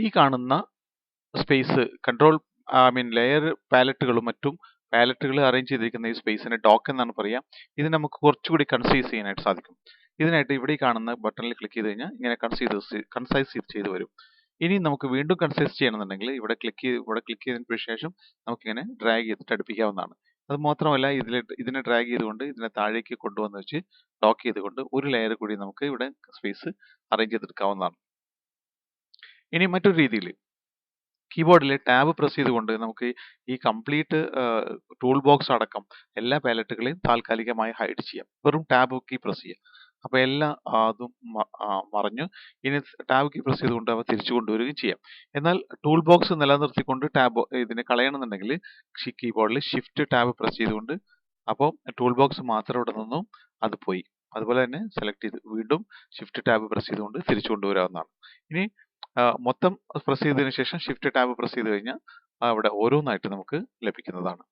ഈ കാണുന്ന space control layer പാലറ്റുകളും മറ്റും പാലറ്റുകൾ അറേഞ്ച് ചെയ്തിരിക്കുന്ന ഈ സ്പേസിനെ ഡോക്ക് എന്നാണ് പറയുക. ഇത് നമുക്ക് കുറച്ചുകൂടി കൺസൈസ് ചെയ്യാനായിട്ട് സാധിക്കും. ഇതിനായിട്ട് ഇവിടെ ഈ കാണുന്ന ബട്ടണിൽ ക്ലിക്ക് ചെയ്ത് കഴിഞ്ഞാൽ ഇങ്ങനെ കൺസൈസ് ചെയ്ത് വരും. ഇനി നമുക്ക് വീണ്ടും കൺസൈസ് ചെയ്യണമെന്നുണ്ടെങ്കിൽ ഇവിടെ ക്ലിക്ക് ചെയ്തതിന് ശേഷം നമുക്കിങ്ങനെ ഡ്രാഗ് ചെയ്തിട്ട് അടുപ്പിക്കാവുന്നതാണ്. അത് മാത്രമല്ല ഇതിനെ ഡ്രാഗ് ചെയ്തുകൊണ്ട് ഇതിനെ താഴേക്ക് കൊണ്ടുവന്ന് വെച്ച് ലോക്ക് ചെയ്തുകൊണ്ട് ഒരു ലെയർ കൂടി നമുക്ക് ഇവിടെ സ്പേസ് അറേഞ്ച് ചെയ്തെടുക്കാവുന്നതാണ്. ഇനി മറ്റൊരു രീതിയിൽ കീബോർഡിലെ ടാബ് പ്രസ് ചെയ്തുകൊണ്ട് നമുക്ക് ഈ കംപ്ലീറ്റ് ടൂൾ ബോക്സ് അടക്കം എല്ലാ പാലറ്റുകളെയും താൽക്കാലികമായി ഹൈഡ് ചെയ്യാം. വെറും ടാബ് കീ പ്രസ് ചെയ്യാം. അപ്പോൾ എല്ലാം അതും മറഞ്ഞു. ഇനി ടാബ് കീ പ്രസ് ചെയ്തുകൊണ്ട് അവ തിരിച്ചു കൊണ്ടുവരികയും ചെയ്യാം. എന്നാൽ ടൂൾ ബോക്സ് നിലനിർത്തിക്കൊണ്ട് ടാബ് ഇതിനെ കളയണമെന്നുണ്ടെങ്കിൽ കീബോർഡിൽ ഷിഫ്റ്റ് ടാബ് പ്രസ് ചെയ്തുകൊണ്ട് അപ്പോൾ ടൂൾ ബോക്സ് മാത്രം ഇവിടെ നിന്നും അത് പോയി. അതുപോലെ തന്നെ സെലക്ട് ചെയ്ത് വീണ്ടും ഷിഫ്റ്റ് ടാബ് പ്രസ് ചെയ്തുകൊണ്ട് തിരിച്ചു കൊണ്ടുവരാവുന്നതാണ്. ഇനി മൊത്തം പ്രസ് ചെയ്തതിനു ശേഷം ഷിഫ്റ്റ് ടാബ് പ്രസ് ചെയ്ത് കഴിഞ്ഞാൽ അവിടെ ഓരോന്നായിട്ട് നമുക്ക് ലഭിക്കുന്നതാണ്.